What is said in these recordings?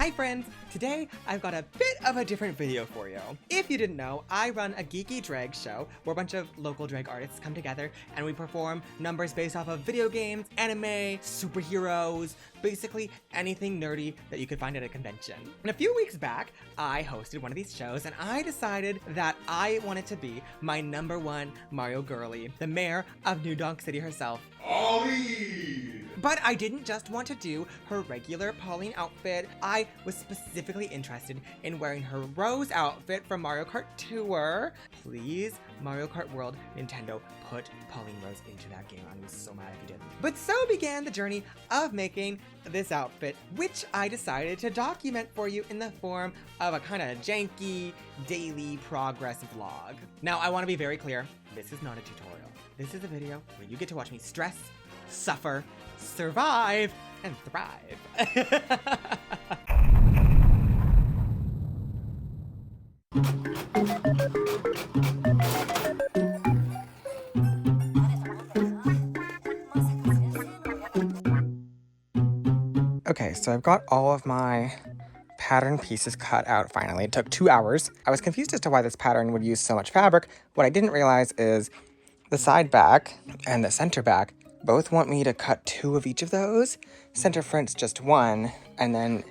Hi friends! Today I've got a bit of a different video for you. If you didn't know, I run a geeky drag show where a bunch of local drag artists come together and we perform numbers based off of video games, anime, superheroes, basically anything nerdy that you could find at a convention. And a few weeks back, I hosted one of these shows and I decided that I wanted to be my #1 Mario girly, the mayor of New Donk City herself. Pauline! But I didn't just want to do her regular Pauline outfit. I was specifically interested in wearing her Rose outfit from Mario Kart Tour. Please, Mario Kart World, Nintendo, put Pauline Rose into that game. I was so mad if you didn't. But so began the journey of making this outfit, which I decided to document for you in the form of a kind of janky daily progress vlog. Now, I want to be very clear. This is not a tutorial. This is a video where you get to watch me stress, suffer, survive, and thrive. Okay, so I've got all of my pattern pieces cut out finally. It took 2 hours. I was confused as to why this pattern would use so much fabric. What I didn't realize is the side back and the center back both want me to cut 2 of each of those. Center front's just 1, and then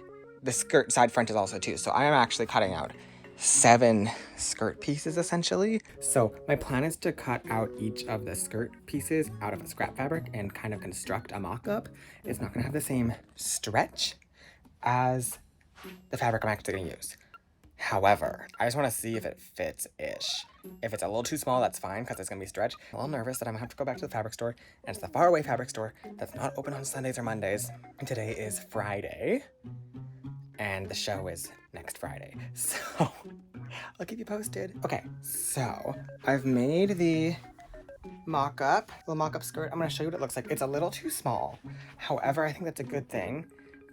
the skirt side front is also 2. So I am actually cutting out 7 skirt pieces essentially. So my plan is to cut out each of the skirt pieces out of a scrap fabric and kind of construct a mock-up. It's not gonna have the same stretch as the fabric I'm actually gonna use. However, I just want to see if it fits-ish. If it's a little too small, that's fine, because it's going to be stretched. I'm a little nervous that I'm going to have to go back to the fabric store, and it's the faraway fabric store that's not open on Sundays or Mondays. And today is Friday, and the show is next Friday. So, I'll keep you posted. Okay, so I've made the mock-up, little mock-up skirt. I'm going to show you what it looks like. It's a little too small. However, I think that's a good thing,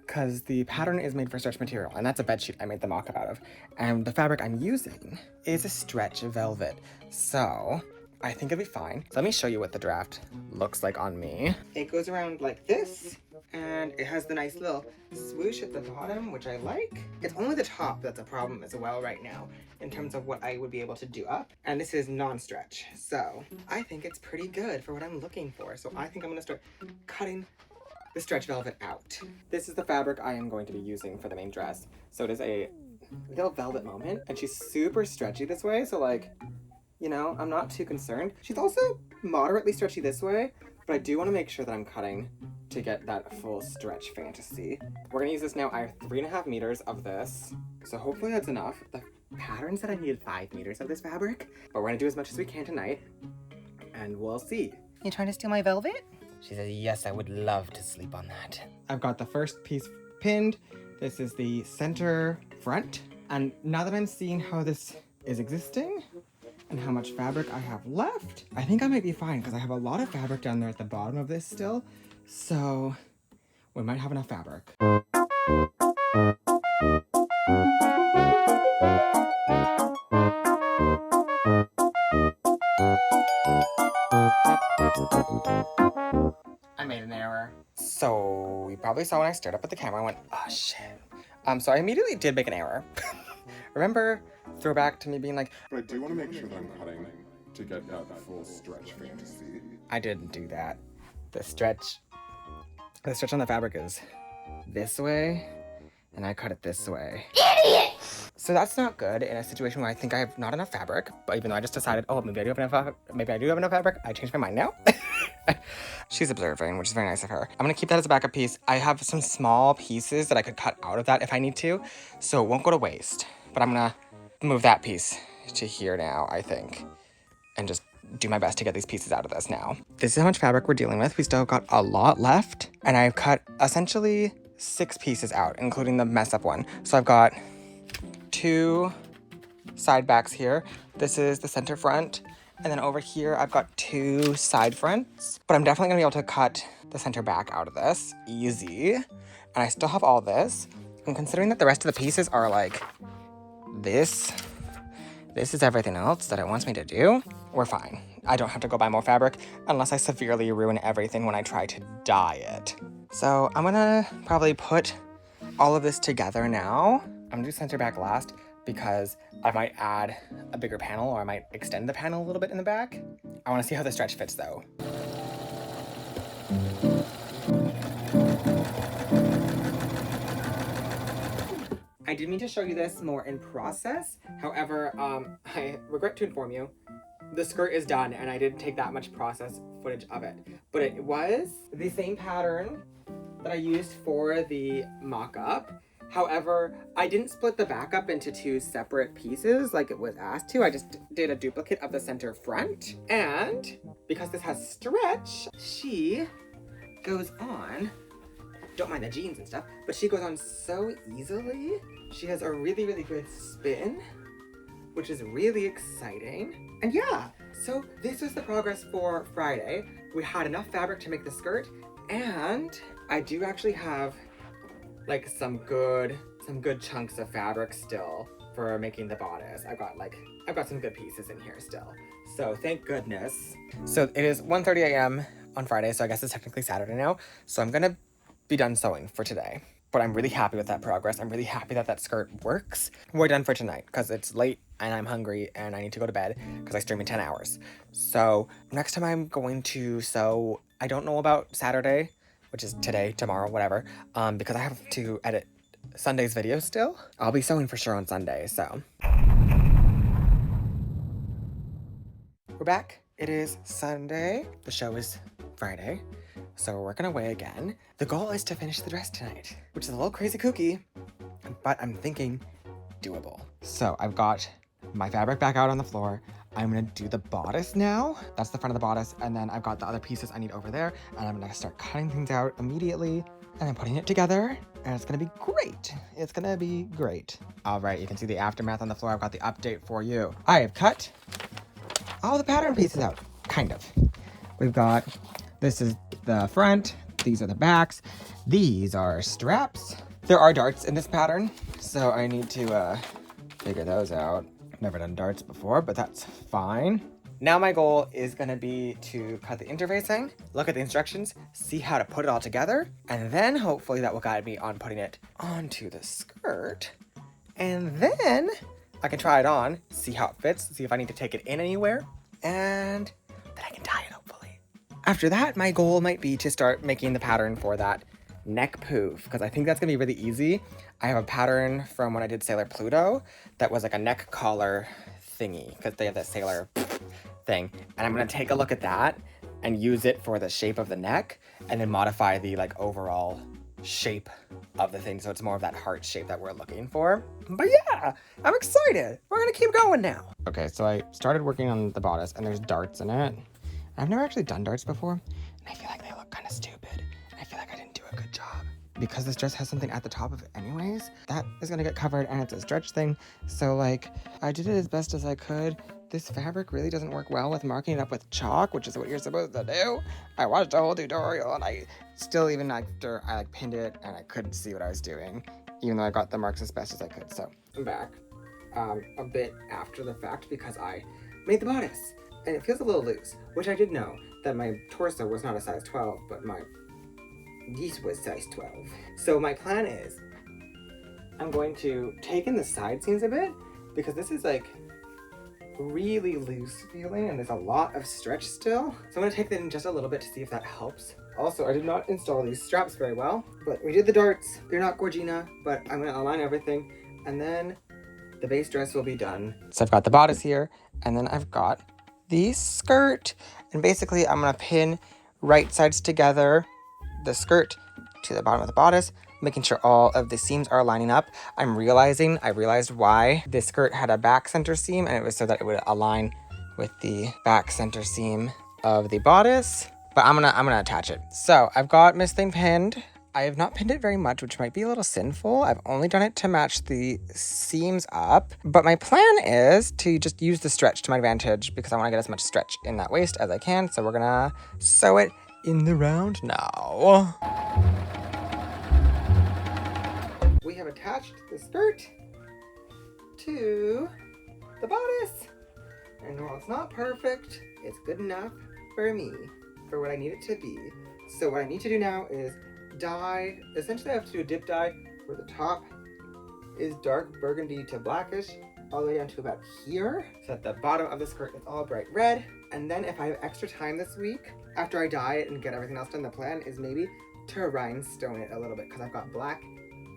because the pattern is made for stretch material, and that's a bedsheet I made the mock-up out of. And the fabric I'm using is a stretch velvet, so I think it'll be fine. So let me show you what the draft looks like on me. It goes around like this, and it has the nice little swoosh at the bottom, which I like. It's only the top that's a problem as well right now, in terms of what I would be able to do up. And this is non-stretch, so I think it's pretty good for what I'm looking for. So I think I'm gonna start cutting the stretch velvet out. This is the fabric I am going to be using for the main dress. So it is a little velvet moment, and she's super stretchy this way, so like, you know, I'm not too concerned. She's also moderately stretchy this way, but I do want to make sure that I'm cutting to get that full stretch fantasy. We're gonna use this now. I have 3.5 meters of this, so hopefully that's enough. The pattern said I needed 5 meters of this fabric, but we're gonna do as much as we can tonight, and we'll see. You trying to steal my velvet? She says, yes, I would love to sleep on that. I've got the first piece pinned. This is the center front. And now that I'm seeing how this is existing and how much fabric I have left, I think I might be fine because I have a lot of fabric down there at the bottom of this still. So we might have enough fabric. I made an error. So you probably saw when I stared up at the camera, I went, oh shit. So I immediately did make an error. Remember, throwback to me being like, But I do want to make sure that I'm cutting to get that full stretch fantasy. I didn't do that. The stretch on the fabric is this way, and I cut it this way. Idiot! So that's not good in a situation where I think I have not enough fabric, but even though I just decided, oh, maybe I do have enough fabric, I changed my mind now. She's observing, which is very nice of her. I'm gonna keep that as a backup piece. I have some small pieces that I could cut out of that if I need to, so it won't go to waste. But I'm gonna move that piece to here now, I think, and just do my best to get these pieces out of this now. This is how much fabric we're dealing with. We still got a lot left, and I've cut essentially 6 pieces out, including the mess up one. So I've got 2 side backs here. This is the center front. And then over here, I've got 2 side fronts. But I'm definitely gonna be able to cut the center back out of this. Easy. And I still have all this. And considering that the rest of the pieces are like this is everything else that it wants me to do, we're fine. I don't have to go buy more fabric unless I severely ruin everything when I try to dye it. So I'm gonna probably put all of this together now. I'm gonna do center back last because I might add a bigger panel, or I might extend the panel a little bit in the back. I wanna see how the stretch fits though. I did mean to show you this more in process. However, I regret to inform you, the skirt is done and I didn't take that much process footage of it. But it was the same pattern that I used for the mock-up. However, I didn't split the back up into two separate pieces like it was asked to. I just did a duplicate of the center front. And because this has stretch, she goes on, don't mind the jeans and stuff, but she goes on so easily. She has a really, really good spin, which is really exciting. And yeah, so this was the progress for Friday. We had enough fabric to make the skirt, and I do actually have like some good chunks of fabric still for making the bodice. I've got some good pieces in here still. So thank goodness. So it is 1:30 a.m. on Friday, so I guess it's technically Saturday now. So I'm gonna be done sewing for today. But I'm really happy with that progress. I'm really happy that that skirt works. We're done for tonight because it's late and I'm hungry and I need to go to bed because I stream in 10 hours. So next time I'm going to sew, I don't know about Saturday, which is today, tomorrow, whatever, because I have to edit Sunday's video still. I'll be sewing for sure on Sunday, so. We're back. It is Sunday. The show is Friday. So we're working away again. The goal is to finish the dress tonight, which is a little crazy kooky, but I'm thinking doable. So I've got my fabric back out on the floor. I'm gonna do the bodice now. That's the front of the bodice. And then I've got the other pieces I need over there. And I'm gonna start cutting things out immediately and then putting it together. And it's gonna be great. It's gonna be great. All right, you can see the aftermath on the floor. I've got the update for you. I have cut all the pattern pieces out, kind of. We've got, this is the front, these are the backs, these are straps. There are darts in this pattern, so I need to figure those out. Never done darts before, but that's fine. Now my goal is gonna be to cut the interfacing, look at the instructions, see how to put it all together, and then hopefully that will guide me on putting it onto the skirt. And then I can try it on, see how it fits, see if I need to take it in anywhere, and then I can tie it hopefully. After that, my goal might be to start making the pattern for that neck poof, because I think that's gonna be really easy. I have a pattern from when I did Sailor Pluto that was like a neck collar thingy, because they have that sailor thing. And I'm gonna take a look at that and use it for the shape of the neck, and then modify the like overall shape of the thing so it's more of that heart shape that we're looking for. But yeah, I'm excited. We're gonna keep going now. Okay, so I started working on the bodice and there's darts in it. I've never actually done darts before, and I feel like they look kind of stupid. And I feel like I didn't do a good job. Because this dress has something at the top of it anyways, that is gonna get covered and it's a stretch thing. So like, I did it as best as I could. This fabric really doesn't work well with marking it up with chalk, which is what you're supposed to do. I watched a whole tutorial and I still, even after I like pinned it and I couldn't see what I was doing, even though I got the marks as best as I could. So I'm back a bit after the fact because I made the bodice and it feels a little loose, which I did know that my torso was not a size 12, but my this was size 12. So my plan is I'm going to take in the side seams a bit because this is like really loose feeling and there's a lot of stretch still. So I'm gonna take that in just a little bit to see if that helps. Also, I did not install these straps very well, but we did the darts. They're not Gorgina, but I'm gonna align everything and then the base dress will be done. So I've got the bodice here and then I've got the skirt, and basically I'm gonna pin right sides together, the skirt to the bottom of the bodice, making sure all of the seams are lining up. I realized why this skirt had a back center seam, and it was so that it would align with the back center seam of the bodice. But I'm gonna attach it. So I've got Miss Thing pinned. I have not pinned it very much, which might be a little sinful. I've only done it to match the seams up. But my plan is to just use the stretch to my advantage because I want to get as much stretch in that waist as I can. So we're gonna sew it in the round now. We have attached the skirt to the bodice. And while it's not perfect, it's good enough for me, for what I need it to be. So what I need to do now is dye. Essentially I have to do a dip dye where the top is dark burgundy to blackish, all the way down to about here. So at the bottom of the skirt, it's all bright red. And then if I have extra time this week, after I dye it and get everything else done, the plan is maybe to rhinestone it a little bit, because I've got black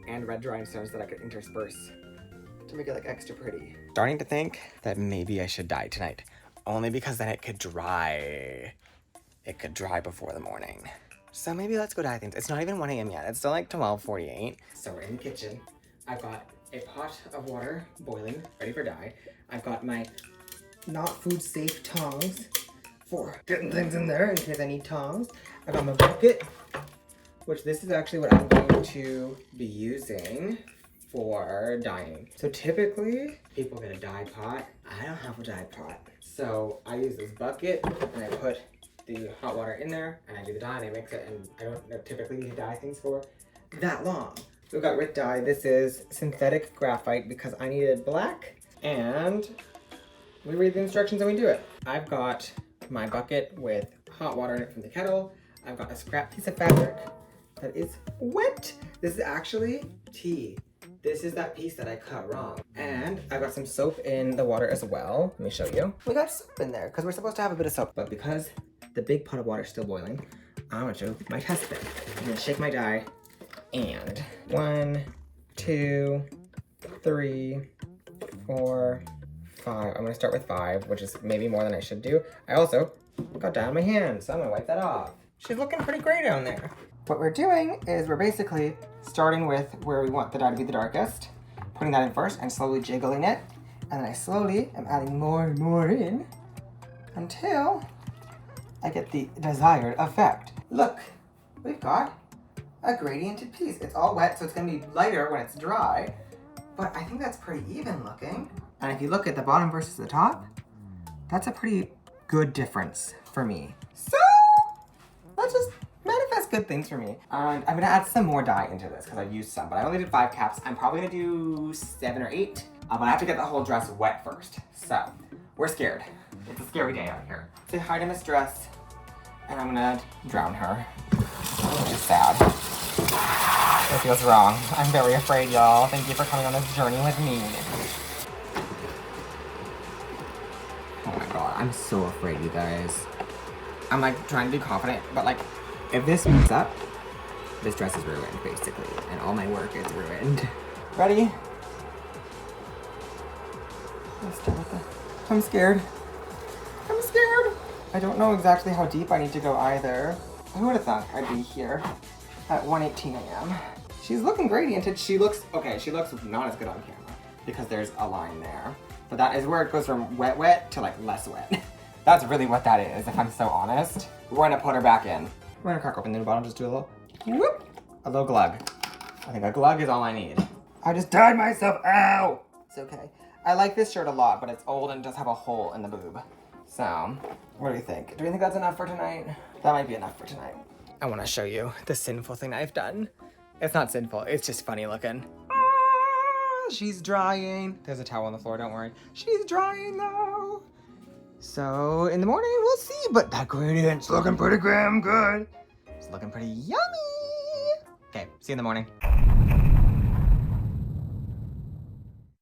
and red rhinestones that I could intersperse to make it like extra pretty. Starting to think that maybe I should dye tonight, only because then it could dry. It could dry before the morning. So maybe let's go dye things. It's not even 1 a.m. yet. It's still like 12:48. So we're in the kitchen. I've got a pot of water boiling, ready for dye. I've got my not food safe tongs for getting things in there in case I need tongs. I've got my bucket, which this is actually what I'm going to be using for dyeing. So typically, people get a dye pot. I don't have a dye pot. So I use this bucket and I put the hot water in there and I do the dye and I mix it, and I don't typically dye things for that long. So we've got Rit dye. This is synthetic graphite because I needed black, and we read the instructions and we do it. I've got my bucket with hot water in it from the kettle. I've got a scrap piece of fabric that is wet. This is actually tea. This is that piece that I cut wrong. And I've got some soap in the water as well. Let me show you. We got soap in there because we're supposed to have a bit of soap, but because the big pot of water is still boiling, I'm gonna show my test bit. I'm gonna shake my dye, and 1, 2, 3, 4, 5. I'm gonna start with 5, which is maybe more than I should do. I also got dye on my hand, so I'm gonna wipe that off. She's looking pretty gray down there. What we're doing is we're basically starting with where we want the dye to be the darkest, putting that in first and slowly jiggling it. And then I slowly am adding more and more in until I get the desired effect. Look, we've got a gradiented piece. It's all wet, so it's gonna be lighter when it's dry, but I think that's pretty even looking. And if you look at the bottom versus the top, that's a pretty good difference for me. So let's just manifest good things for me. And I'm gonna add some more dye into this because I've used some, but I only did 5 caps. I'm probably gonna do 7 or 8, but I have to get the whole dress wet first. So we're scared. It's a scary day out here. Say hi to Miss Dress, and I'm gonna drown her, which is sad. It feels wrong. I'm very afraid, y'all. Thank you for coming on this journey with me. Oh my god, I'm so afraid, you guys. I'm like trying to be confident, but like, if this moves up, this dress is ruined, basically, and all my work is ruined. Ready? Let's start with the... I'm scared. I'm scared. I don't know exactly how deep I need to go either. Who would have thought I'd be here at 1:18 a.m. She's looking gradiented. She looks, okay, she looks not as good on camera because there's a line there. But that is where it goes from wet, wet to like less wet. That's really what that is, if I'm so honest. We're gonna put her back in. We're gonna crack open the bottom, just do a little whoop, a little glug. I think a glug is all I need. I just tied myself, ow! It's okay. I like this shirt a lot, but it's old and does have a hole in the boob. So, what do you think? Do you think that's enough for tonight? That might be enough for tonight. I wanna show you the sinful thing I've done. It's not sinful, it's just funny looking. She's drying. There's a towel on the floor, don't worry. She's drying though. So in the morning we'll see, but that gradient's looking pretty damn good. It's looking pretty yummy. Okay, see you in the morning.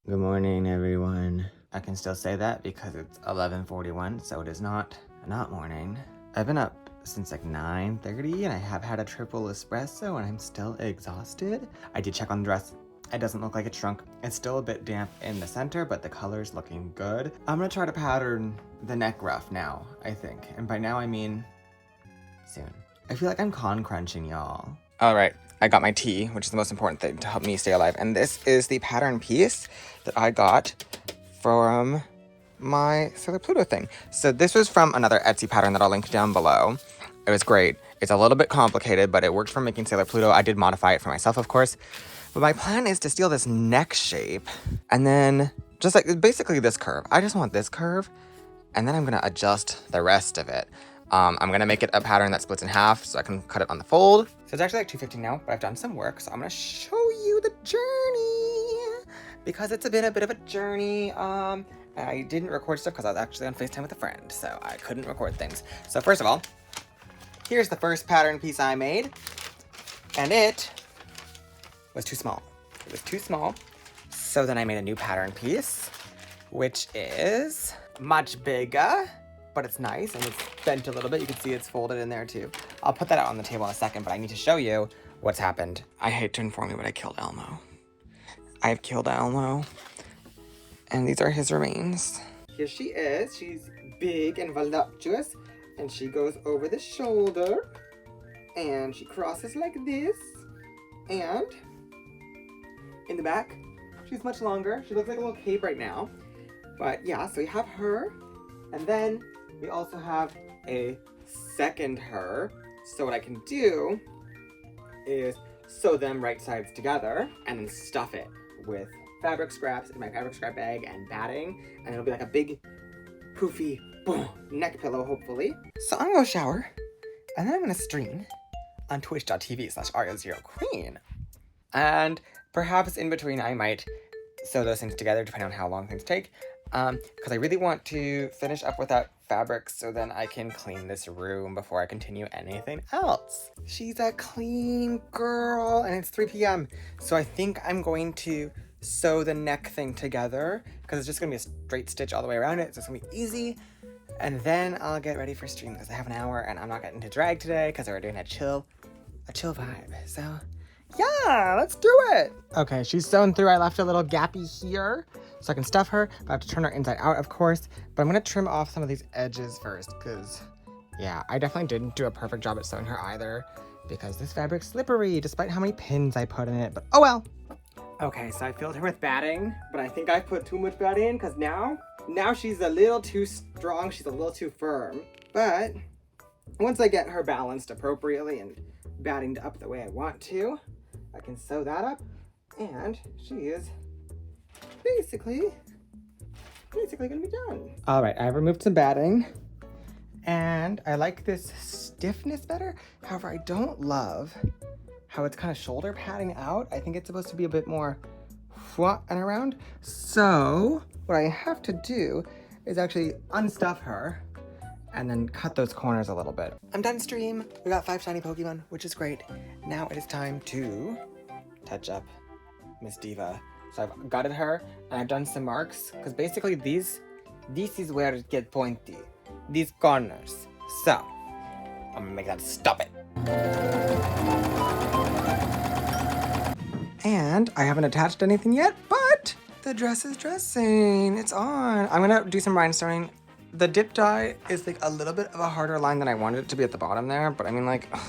Good morning, everyone. I can still say that because it's 11:41, so it is not morning. I've been up since like 9:30 and I have had a triple espresso and I'm still exhausted. I did check on the dress. It doesn't look like it shrunk. It's still a bit damp in the center, but the color's looking good. I'm gonna try to pattern the neck ruff now, I think. And by now I mean soon. I feel like I'm con crunching, y'all. All right, I got my tea, which is the most important thing to help me stay alive. And this is the pattern piece that I got from my Sailor Pluto thing. So this was from another Etsy pattern that I'll link down below. It was great. It's a little bit complicated, but it worked for making Sailor Pluto. I did modify it for myself, of course. But my plan is to steal this neck shape and then just like basically this curve. I just want this curve and then I'm gonna adjust the rest of it. I'm gonna make it a pattern that splits in half so I can cut it on the fold. So it's actually like 2:15 now, but I've done some work. So I'm gonna show you the journey because it's been a bit of a journey. I didn't record stuff because I was actually on FaceTime with a friend, so I couldn't record things. So first of all, here's the first pattern piece I made, and it was too small. It was too small. So then I made a new pattern piece, which is much bigger, but it's nice and it's bent a little bit. You can see it's folded in there too. I'll put that out on the table in a second, but I need to show you what's happened. I hate to inform you, but I killed Elmo. I've killed Elmo, and these are his remains. Here she is. She's big and voluptuous, and she goes over the shoulder, and she crosses like this, and in the back, she's much longer. She looks like a little cape right now. But yeah, so we have her, and then we also have a second her. So what I can do is sew them right sides together and then stuff it with fabric scraps in my fabric scrap bag and batting, and it'll be like a big poofy boom, neck pillow, hopefully. So I'm gonna go shower, and then I'm gonna stream on twitch.tv/Aria Zero Queen. And perhaps in between I might sew those things together depending on how long things take. Because I really want to finish up with that fabric so then I can clean this room before I continue anything else. She's a clean girl, and it's 3 p.m. So I think I'm going to sew the neck thing together because it's just gonna be a straight stitch all the way around it. So it's gonna be easy. And then I'll get ready for stream because I have an hour and I'm not getting to drag today because we're doing a chill vibe. So yeah, let's do it. Okay, she's sewn through. I left a little gappy here so I can stuff her. But I have to turn her inside out, of course. But I'm gonna trim off some of these edges first because, yeah, I definitely didn't do a perfect job at sewing her either because this fabric's slippery despite how many pins I put in it, but oh well. Okay, so I filled her with batting, but I think I put too much batting in because now she's a little too strong. She's a little too firm. But once I get her balanced appropriately and battinged up the way I want to, I can sew that up, and she is basically gonna be done. All right, I removed some batting, and I like this stiffness better. However, I don't love how it's kind of shoulder padding out. I think it's supposed to be a bit more flat and around. So what I have to do is actually unstuff her and then cut those corners a little bit. I'm done stream. We got 5 shiny Pokemon, which is great. Now it is time to touch up Miss Diva. So I've gutted her and I've done some marks because basically this is where it gets pointy. These corners. So I'm gonna make that stop it. And I haven't attached anything yet, but the dress is dressing. It's on. I'm gonna do some rhinestoning. The dip dye is like a little bit of a harder line than I wanted it to be at the bottom there, but I mean, like, ugh,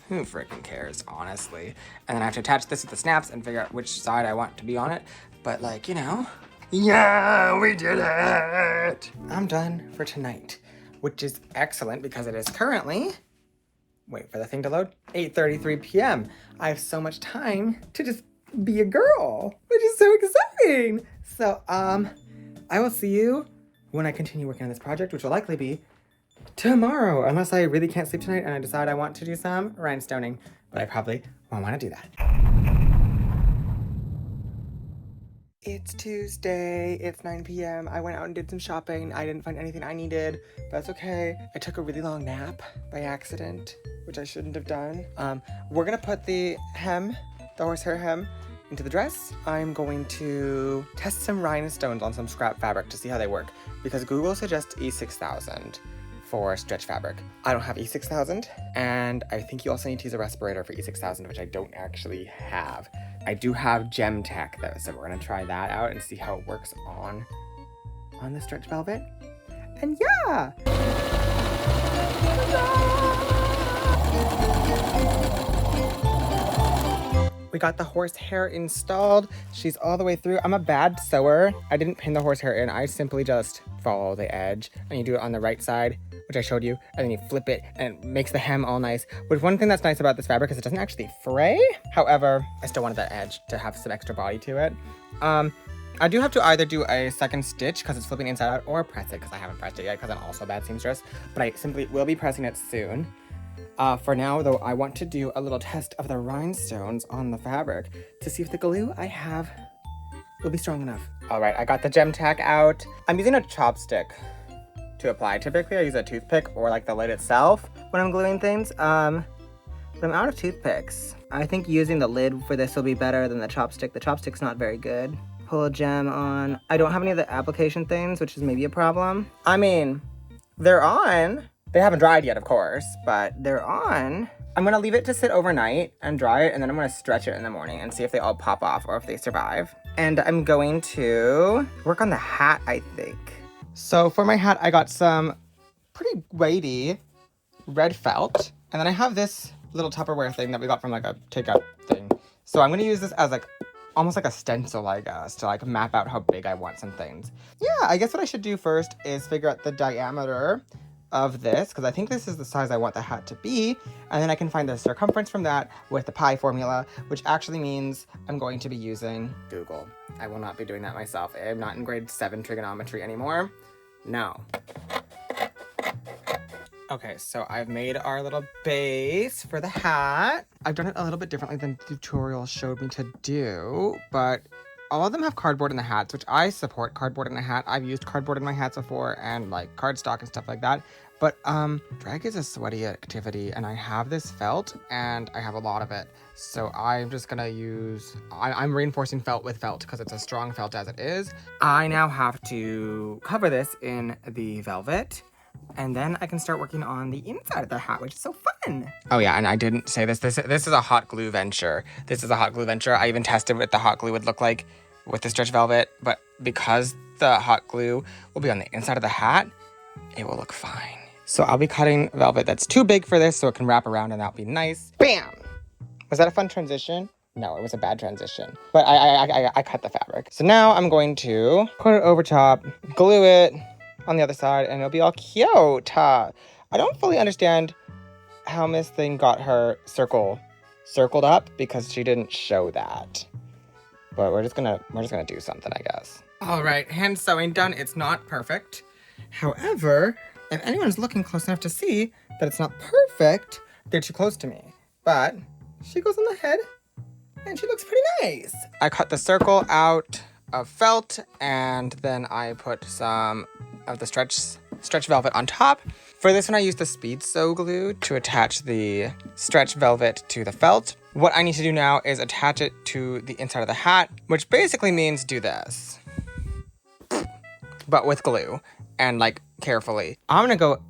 who freaking cares, honestly? And then I have to attach this with the snaps and figure out which side I want to be on it. But like, you know, yeah, we did it. I'm done for tonight, which is excellent because it is currently, wait for the thing to load, 8:33 p.m. I have so much time to just be a girl, which is so exciting. So, I will see you when I continue working on this project, which will likely be tomorrow, unless I really can't sleep tonight and I decide I want to do some rhinestoning, but I probably won't want to do that. It's Tuesday, it's 9 p.m. I went out and did some shopping. I didn't find anything I needed, but that's okay. I took a really long nap by accident, which I shouldn't have done. We're gonna put the horsehair hem, into the dress. I'm going to test some rhinestones on some scrap fabric to see how they work, because Google suggests E6000 for stretch fabric. I don't have E6000, and I think you also need to use a respirator for E6000, which I don't actually have. I do have Gem Tech though, so we're gonna try that out and see how it works on the stretch velvet. And yeah! We got the horsehair installed. She's all the way through. I'm a bad sewer. I didn't pin the horsehair in. I simply just follow the edge. And you do it on the right side, which I showed you. And then you flip it and it makes the hem all nice. But one thing that's nice about this fabric is it doesn't actually fray. However, I still wanted that edge to have some extra body to it. I do have to either do a second stitch because it's flipping inside out, or press it because I haven't pressed it yet because I'm also a bad seamstress. But I simply will be pressing it soon. For now, though, I want to do a little test of the rhinestones on the fabric to see if the glue I have will be strong enough. All right, I got the Gem Tack out. I'm using a chopstick to apply. Typically, I use a toothpick or like the lid itself when I'm gluing things. But I'm out of toothpicks. I think using the lid for this will be better than the chopstick. The chopstick's not very good. Pull a gem on. I don't have any of the application things, which is maybe a problem. I mean, they're on. They haven't dried yet, of course, but they're on. I'm gonna leave it to sit overnight and dry it, and then I'm gonna stretch it in the morning and see if they all pop off or if they survive. And I'm going to work on the hat, I think. So for my hat, I got some pretty weighty red felt. And then I have this little Tupperware thing that we got from like a takeout thing. So I'm gonna use this as like, almost like a stencil, I guess, to like map out how big I want some things. Yeah, I guess what I should do first is figure out the diameter of this, because I think this is the size I want the hat to be, and then I can find the circumference from that with the pi formula, which actually means I'm going to be using Google. I will not be doing that myself. I'm not in grade 7 trigonometry anymore. No. Okay, so I've made our little base for the hat. I've done it a little bit differently than the tutorial showed me to do, but all of them have cardboard in the hats, which I support cardboard in a hat. I've used cardboard in my hats before and like cardstock and stuff like that. But drag is a sweaty activity, and I have this felt and I have a lot of it. So I'm just gonna use, I'm reinforcing felt with felt because it's a strong felt as it is. I now have to cover this in the velvet, and then I can start working on the inside of the hat, which is so fun. Oh yeah, and I didn't say this. This is a hot glue venture. This is a hot glue venture. I even tested what the hot glue would look like with the stretch velvet, but because the hot glue will be on the inside of the hat, it will look fine. So I'll be cutting velvet that's too big for this so it can wrap around, and that'll be nice. Bam! Was that a fun transition? No, it was a bad transition. But I cut the fabric. So now I'm going to put it over top, glue it on the other side, and it'll be all cute. I don't fully understand how Miss Thing got her circled up because she didn't show that. But we're just gonna do something, I guess. All right, hand sewing done. It's not perfect. However, if anyone's looking close enough to see that it's not perfect, they're too close to me. But she goes on the head, and she looks pretty nice. I cut the circle out of felt, and then I put some of the stretch velvet on top. For this one, I used the speed sew glue to attach the stretch velvet to the felt. What I need to do now is attach it to the inside of the hat, which basically means do this, but with glue and like carefully. I'm gonna go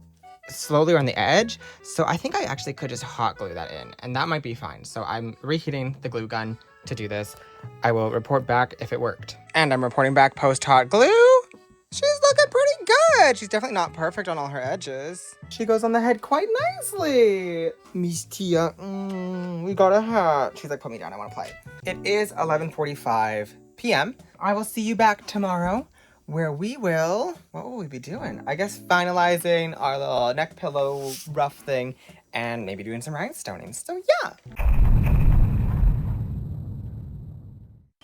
slowly on the edge, so I think I actually could just hot glue that in, and that might be fine. So I'm reheating the glue gun to do this. I will report back if it worked. And I'm reporting back post hot glue. She's looking pretty good. She's definitely not perfect on all her edges. She goes on the head quite nicely. Miss Tia, we got a hat. She's like, put me down, I wanna play. It is 11:45 p.m. I will see you back tomorrow, where we will, what will we be doing? I guess finalizing our little neck pillow ruff thing and maybe doing some rhinestoning. So yeah.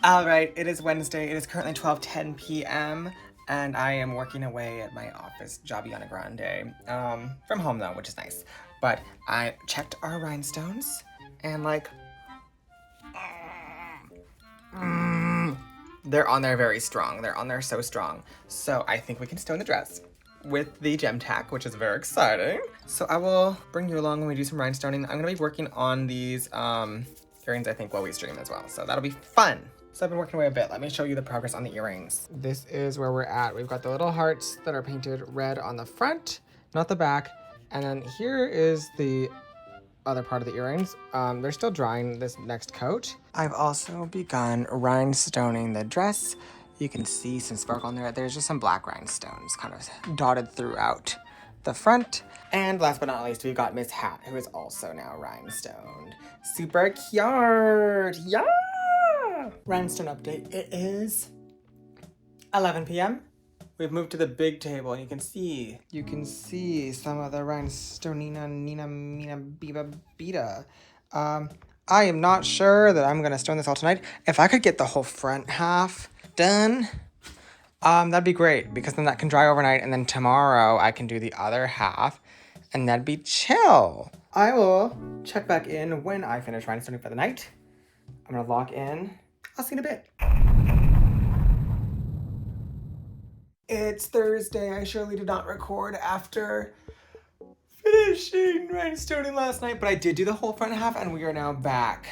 All right, it is Wednesday. It is currently 12:10 p.m. and I am working away at my office, Jobbiana Grande, from home though, which is nice. But I checked our rhinestones and like, they're on there very strong. They're on there so strong. So I think we can stone the dress with the gem tack, which is very exciting. So I will bring you along when we do some rhinestoning. I'm gonna be working on these earrings, I think, while we stream as well. So that'll be fun. So I've been working away a bit. Let me show you the progress on the earrings. This is where we're at. We've got the little hearts that are painted red on the front, not the back. And then here is the other part of the earrings. They're still drying this next coat. I've also begun rhinestoning the dress. You can see some sparkle on there. There's just some black rhinestones kind of dotted throughout the front. And last but not least, we've got Miss Hat, who is also now rhinestoned. Super cute, yeah! Rhinestone update, it is 11 p.m. We've moved to the big table, and you can see some of the rhinestonina, nina, mina, biba, beta. I am not sure that I'm gonna stone this all tonight. If I could get the whole front half done, that'd be great, because then that can dry overnight, and then tomorrow I can do the other half, and that'd be chill. I will check back in when I finish rhinestoning for the night. I'm gonna lock in. I'll see you in a bit. It's Thursday. I surely did not record after finishing finishing rhinestoning last night, but I did do the whole front half, and we are now back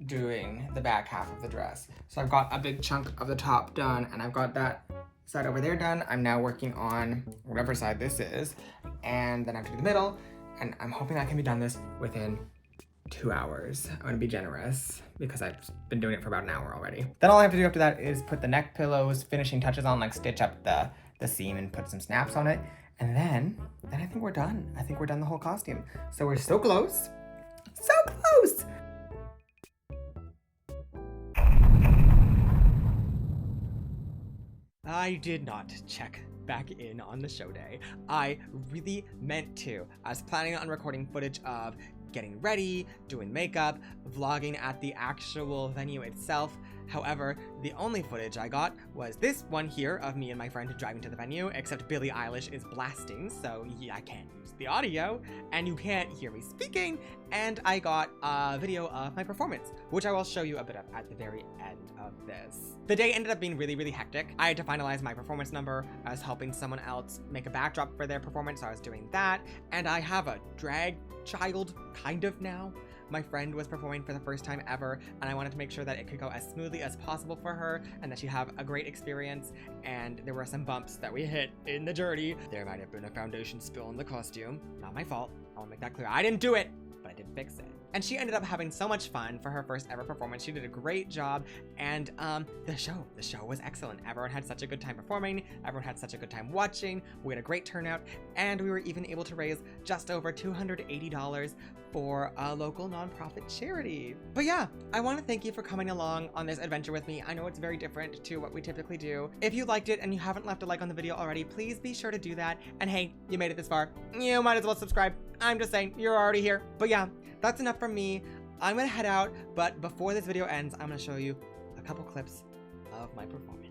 doing the back half of the dress. So I've got a big chunk of the top done, and I've got that side over there done. I'm now working on whatever side this is, and then I have to do the middle, and I'm hoping I can be done this within 2 hours. I'm gonna be generous because I've been doing it for about an hour already. Then all I have to do after that is put the neck pillows, finishing touches on, like stitch up the seam and put some snaps on it. And then I think we're done. I think we're done the whole costume. So we're so close. So close! I did not check back in on the show day. I really meant to. I was planning on recording footage of getting ready, doing makeup, vlogging at the actual venue itself. However, the only footage I got was this one here of me and my friend driving to the venue, except Billie Eilish is blasting, so yeah, I can't use the audio, and you can't hear me speaking, and I got a video of my performance, which I will show you a bit of at the very end of this. The day ended up being really, really hectic. I had to finalize my performance number. I was helping someone else make a backdrop for their performance, so I was doing that, and I have a drag child, kind of now. My friend was performing for the first time ever, and I wanted to make sure that it could go as smoothly as possible for her and that she'd have a great experience, and there were some bumps that we hit in the journey. There might have been a foundation spill in the costume. Not my fault. I want to make that clear. I didn't do it, but I did fix it. And she ended up having so much fun for her first ever performance. She did a great job, and the show was excellent. Everyone had such a good time performing. Everyone had such a good time watching. We had a great turnout, and we were even able to raise just over $280 for a local nonprofit charity. But yeah, I want to thank you for coming along on this adventure with me. I know it's very different to what we typically do. If you liked it and you haven't left a like on the video already, please be sure to do that. And hey, you made it this far, you might as well subscribe. I'm just saying, you're already here. But yeah, that's enough from me. I'm gonna head out, but before this video ends, I'm gonna show you a couple clips of my performance.